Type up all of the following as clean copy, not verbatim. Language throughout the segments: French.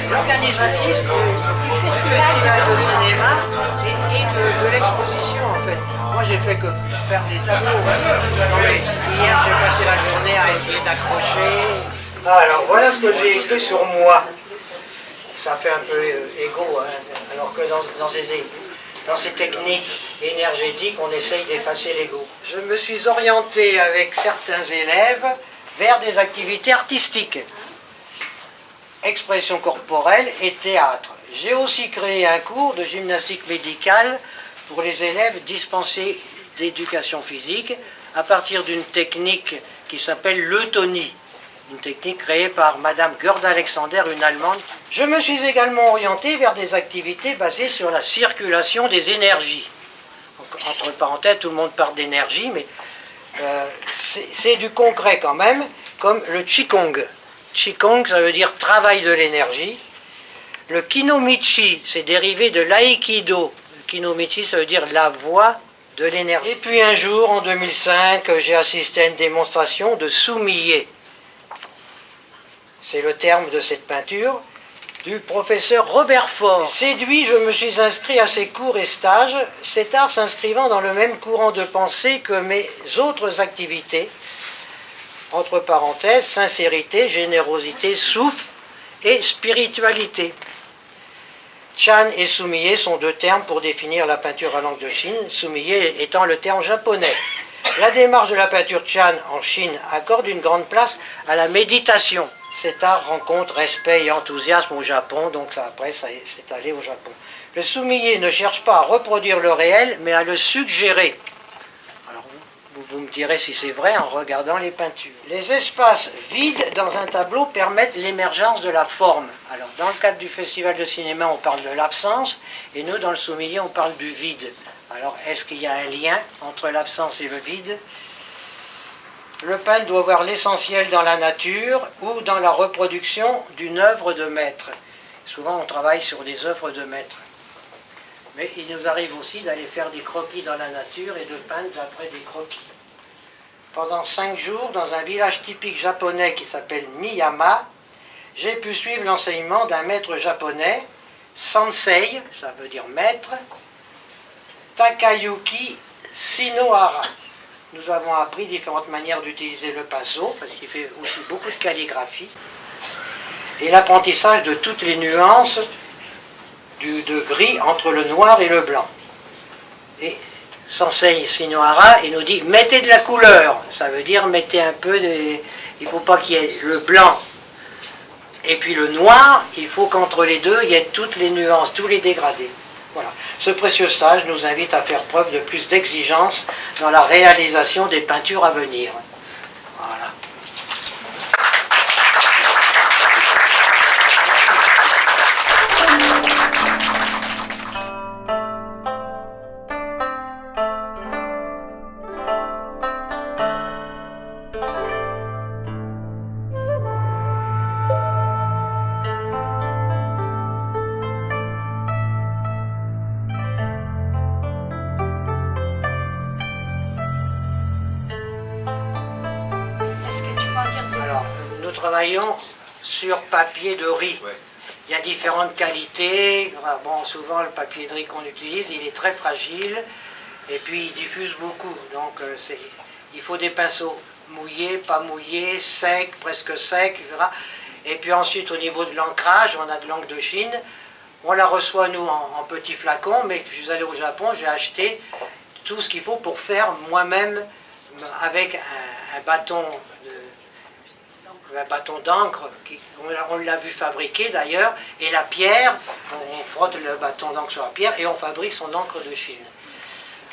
l'organisatrice du festival de cinéma et de l'exposition en fait. Moi j'ai fait que faire des tableaux. Non, mais hier j'ai passé la journée à essayer d'accrocher. Alors voilà ce que j'ai écrit sur moi. Ça fait un peu égo, hein, alors que dans ces techniques énergétiques, on essaye d'effacer l'ego. Je me suis orienté avec certains élèves vers des activités artistiques, expression corporelle et théâtre. J'ai aussi créé un cours de gymnastique médicale pour les élèves dispensés d'éducation physique à partir d'une technique qui s'appelle l'eutonie, une technique créée par Madame Gerd-Alexander, une Allemande. Je me suis également orienté vers des activités basées sur la circulation des énergies. Entre parenthèses, tout le monde parle d'énergie, mais c'est du concret quand même, comme le Qigong. Qigong, ça veut dire travail de l'énergie. Le Kinomichi, c'est dérivé de l'aïkido. Le Kinomichi, ça veut dire la voie de l'énergie. Et puis un jour, en 2005, j'ai assisté à une démonstration de Sumie. C'est le terme de cette peinture, du professeur Robert Faure. Séduit, je me suis inscrit à ses cours et stages, cet art s'inscrivant dans le même courant de pensée que mes autres activités, entre parenthèses, sincérité, générosité, souffle et spiritualité. Chan et Sumie sont deux termes pour définir la peinture à langue de Chine, Sumie étant le terme japonais. La démarche de la peinture Chan en Chine accorde une grande place à la méditation. Cet art rencontre respect et enthousiasme au Japon, donc après ça s'est allé au Japon. Le Sumie ne cherche pas à reproduire le réel, mais à le suggérer. Alors vous me direz si c'est vrai en regardant les peintures. Les espaces vides dans un tableau permettent l'émergence de la forme. Alors dans le cadre du festival de cinéma, on parle de l'absence, et nous dans le Sumie, on parle du vide. Alors est-ce qu'il y a un lien entre l'absence et le vide ? Le peintre doit voir l'essentiel dans la nature ou dans la reproduction d'une œuvre de maître. Souvent, on travaille sur des œuvres de maître. Mais il nous arrive aussi d'aller faire des croquis dans la nature et de peindre d'après des croquis. Pendant 5 jours, dans un village typique japonais qui s'appelle Miyama, j'ai pu suivre l'enseignement d'un maître japonais, Sensei, ça veut dire maître, Takayuki Shinohara. Nous avons appris différentes manières d'utiliser le pinceau, parce qu'il fait aussi beaucoup de calligraphie, et l'apprentissage de toutes les nuances de gris entre le noir et le blanc. Et Sensei Shinohara, il nous dit, mettez de la couleur, ça veut dire mettez un peu de... Il ne faut pas qu'il y ait le blanc et puis le noir, il faut qu'entre les deux, il y ait toutes les nuances, tous les dégradés. Voilà. Ce précieux stage nous invite à faire preuve de plus d'exigence dans la réalisation des peintures à venir. Voilà. Nous travaillons sur papier de riz. Ouais. Il y a différentes qualités. Bon, souvent, le papier de riz qu'on utilise, il est très fragile et puis il diffuse beaucoup. Donc, il faut des pinceaux mouillés, pas mouillés, secs, presque secs, etc. Et puis ensuite, au niveau de l'ancrage, on a de l'encre de Chine. On la reçoit, nous, en petits flacons, mais je suis allé au Japon, j'ai acheté tout ce qu'il faut pour faire moi-même avec un bâton d'encre, on l'a vu fabriquer d'ailleurs, et la pierre, on frotte le bâton d'encre sur la pierre et on fabrique son encre de Chine.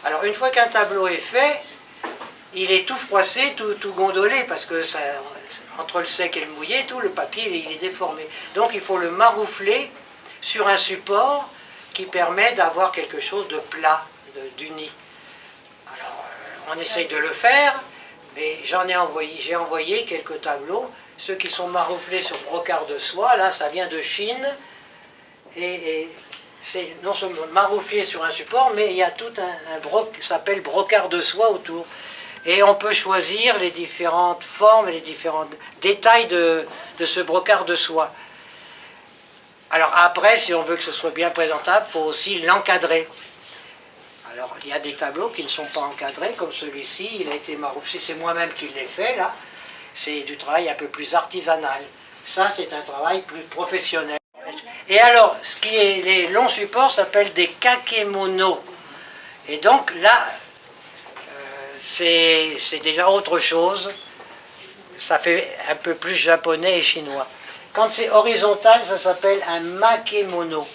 Alors une fois qu'un tableau est fait, il est tout froissé, tout gondolé, parce que ça, entre le sec et le mouillé, tout le papier il est déformé. Donc il faut le maroufler sur un support qui permet d'avoir quelque chose de plat, d'uni. Alors on essaye de le faire, mais j'ai envoyé quelques tableaux. Ceux qui sont marouflés sur brocart de soie, là, ça vient de Chine. Et c'est non seulement marouflé sur un support, mais il y a tout un broc qui s'appelle brocart de soie autour. Et on peut choisir les différentes formes et les différents détails de ce brocart de soie. Alors après, si on veut que ce soit bien présentable, il faut aussi l'encadrer. Alors il y a des tableaux qui ne sont pas encadrés, comme celui-ci, il a été marouflé, c'est moi-même qui l'ai fait là. C'est du travail un peu plus artisanal. Ça, c'est un travail plus professionnel. Et alors, ce qui est les longs supports s'appellent des kakemonos. Et donc là, c'est déjà autre chose. Ça fait un peu plus japonais et chinois. Quand c'est horizontal, ça s'appelle un makemono.